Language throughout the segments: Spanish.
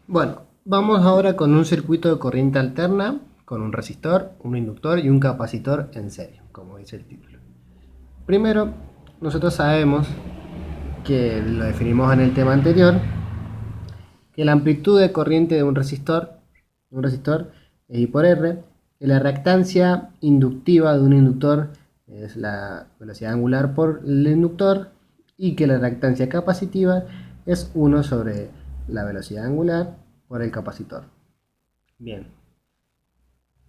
Bueno, vamos ahora con un circuito de corriente alterna con un resistor, un inductor y un capacitor en serie, como dice el título. Primero, nosotros sabemos que lo definimos en el tema anterior, que la amplitud de corriente de un resistor es I por R, que la reactancia inductiva de un inductor es la velocidad angular por el inductor y que la reactancia capacitiva es 1 sobre la velocidad angular por el capacitor. Bien,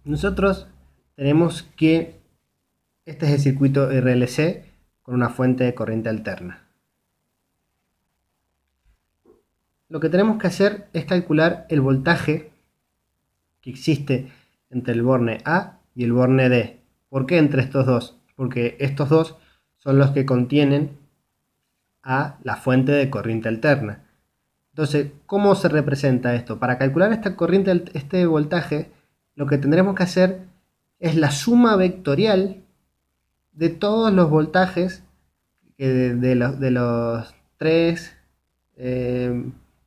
nosotros tenemos que este es el circuito RLC con una fuente de corriente alterna. Lo que tenemos que hacer es calcular el voltaje que existe entre el borne A y el borne D. ¿Por qué entre estos dos? Porque estos dos son los que contienen a la fuente de corriente alterna. Entonces, ¿cómo se representa esto? Para calcular esta corriente, este voltaje, lo que tendremos que hacer es la suma vectorial de todos los voltajes de los tres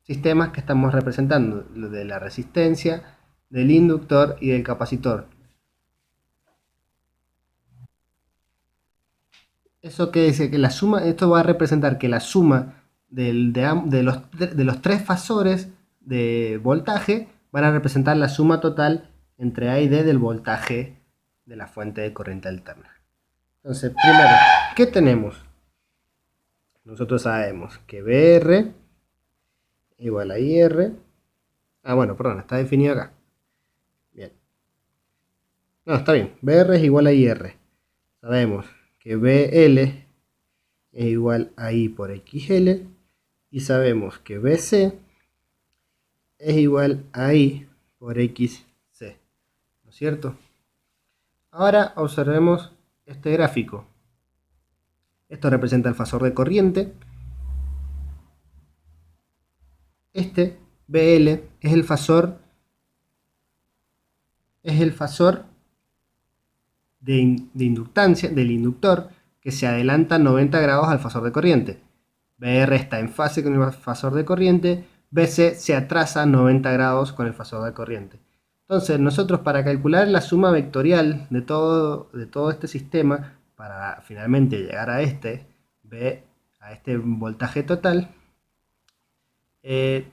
sistemas que estamos representando, de la resistencia, del inductor y del capacitor. Eso que dice que la suma, esto va a representar que la suma de los tres fasores de voltaje van a representar la suma total entre A y D del voltaje de la fuente de corriente alterna. Entonces, primero, ¿qué tenemos? Nosotros sabemos que BR igual a IR. Ah, bueno, perdón, está definido acá. Bien. No, está bien. BR es igual a IR. Sabemos que BL es igual a I por XL. Y sabemos que BC es igual a I por XC. ¿No es cierto? Ahora observemos este gráfico. Esto representa el fasor de corriente. Este BL es el fasor de inductancia del inductor que se adelanta 90 grados al fasor de corriente. BR está en fase con el fasor de corriente, BC se atrasa 90 grados con el fasor de corriente. Entonces, nosotros para calcular la suma vectorial de todo este sistema, para finalmente llegar a este voltaje total,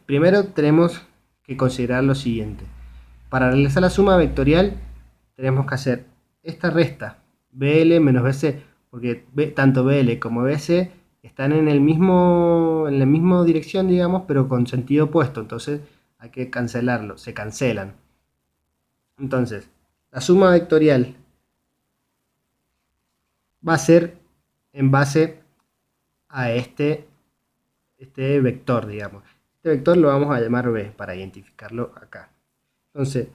primero tenemos que considerar lo siguiente. Para realizar la suma vectorial, tenemos que hacer esta resta, BL menos BC, porque tanto BL como BC están en la misma dirección, digamos, pero con sentido opuesto, entonces hay que cancelarlo, se cancelan. Entonces, la suma vectorial va a ser en base a este vector, digamos. Este vector lo vamos a llamar B para identificarlo acá. Entonces,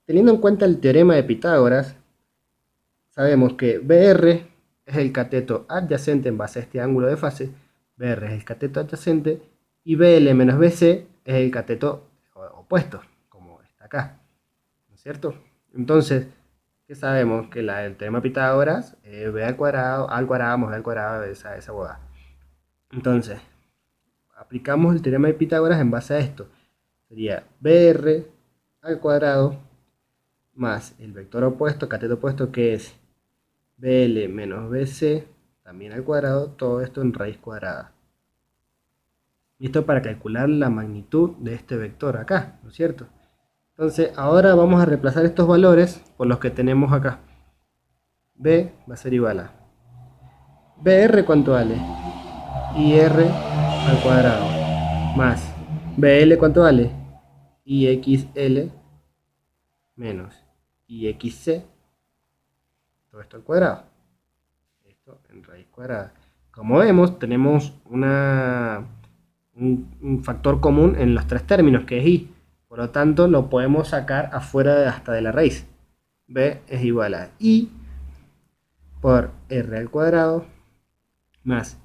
teniendo en cuenta el teorema de Pitágoras, sabemos que BR es el cateto adyacente en base a este ángulo de fase, BR es el cateto adyacente, y BL menos BC es el cateto opuesto, como está acá, ¿no es cierto? Entonces, ¿qué sabemos? Que el teorema de Pitágoras es B al cuadrado más B al cuadrado, esa hueá. Entonces, aplicamos el teorema de Pitágoras en base a esto. Sería BR al cuadrado más el vector opuesto, cateto opuesto, que es BL menos BC, también al cuadrado, todo esto en raíz cuadrada. Y esto para calcular la magnitud de este vector acá, ¿no es cierto? Entonces, ahora vamos a reemplazar estos valores por los que tenemos acá. B va a ser igual a BR, ¿cuánto vale? IR al cuadrado, más BL, ¿cuánto vale? IXL menos IXC, todo esto al cuadrado, esto en raíz cuadrada. Como vemos, tenemos un factor común en los tres términos, que es I. Por lo tanto, lo podemos sacar afuera hasta de la raíz. B es igual a I por R al cuadrado más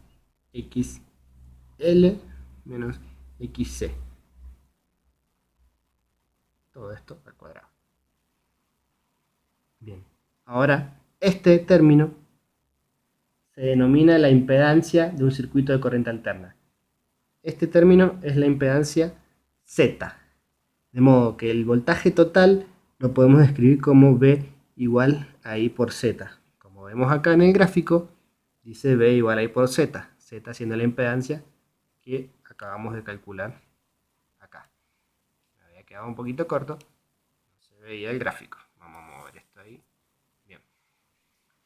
XL menos XC. Todo esto al cuadrado. Bien. Ahora, este término se denomina la impedancia de un circuito de corriente alterna. Este término es la impedancia Z. De modo que el voltaje total lo podemos escribir como V igual a I por Z. Como vemos acá en el gráfico, dice V igual a I por Z. Z siendo la impedancia que acabamos de calcular acá. Me había quedado un poquito corto, no se veía el gráfico. Vamos a mover esto ahí. Bien.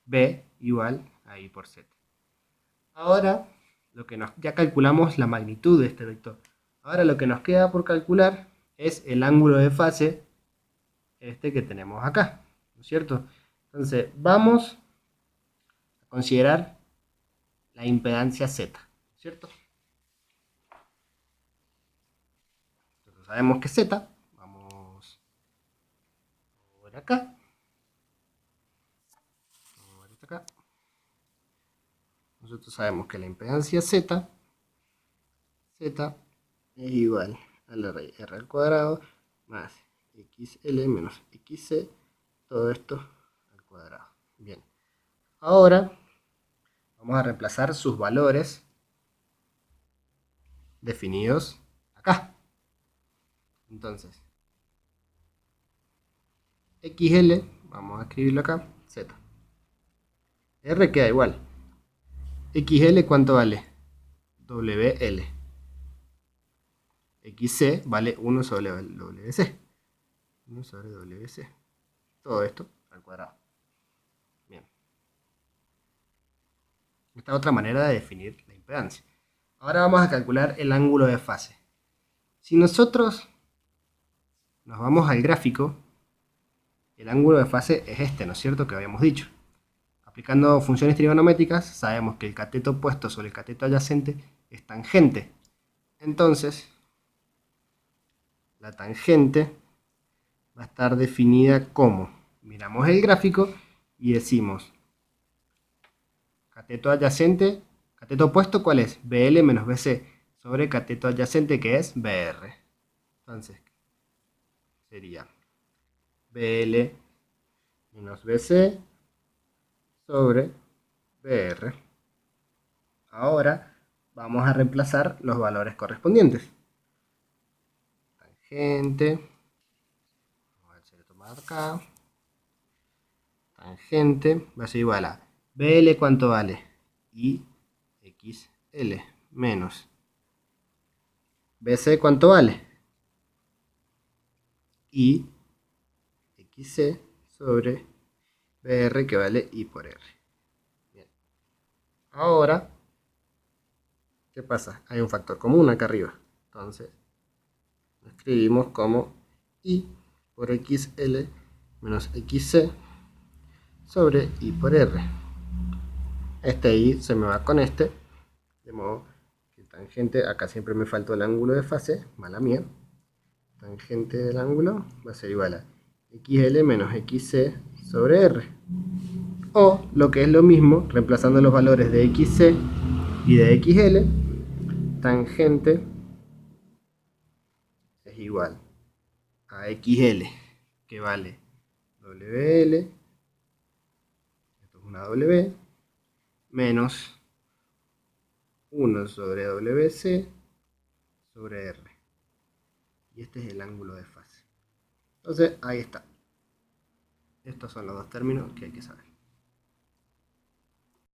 V igual a I por Z. Ahora, ya calculamos la magnitud de este vector. Ahora lo que nos queda por calcular es el ángulo de fase este que tenemos acá, ¿no es cierto? Entonces, vamos a considerar la impedancia Z, ¿no es cierto? Entonces, sabemos que Z, vamos por acá, vamos por acá. Nosotros sabemos que la impedancia Z es igual a la raíz R al cuadrado más XL menos XC, todo esto al cuadrado. Bien, ahora vamos a reemplazar sus valores definidos acá. Entonces, XL, vamos a escribirlo acá, Z. R queda igual. XL, ¿cuánto vale? WL. XC vale 1 sobre WC. 1 sobre WC. Todo esto al cuadrado. Bien. Esta es otra manera de definir la impedancia. Ahora vamos a calcular el ángulo de fase. Si nosotros nos vamos al gráfico, el ángulo de fase es este, ¿no es cierto? Que habíamos dicho. Aplicando funciones trigonométricas, sabemos que el cateto opuesto sobre el cateto adyacente es tangente. Entonces, la tangente va a estar definida como, miramos el gráfico y decimos, cateto adyacente, cateto opuesto, ¿cuál es? BL menos BC, sobre cateto adyacente, que es BR. Entonces, sería BL menos BC sobre BR. Ahora vamos a reemplazar los valores correspondientes. Tangente, vamos a ver si lo tomamos acá. Tangente va a ser igual a BL, ¿cuánto vale? I XL menos BC, ¿cuánto vale? I XC sobre BR, que vale I por R. Bien. Ahora, ¿qué pasa? Hay un factor común acá arriba. Entonces, lo escribimos como I por XL menos XC sobre I por R. Este I se me va con este, de modo que tangente, acá siempre me faltó el ángulo de fase, mala mía. Tangente del ángulo va a ser igual a XL menos XC sobre R. O, lo que es lo mismo, reemplazando los valores de XC y de XL, tangente es igual a XL, que vale WL, esto es una W, menos 1 sobre WC sobre R. Y este es el ángulo de fase. Entonces, ahí está. Estos son los dos términos que hay que saber.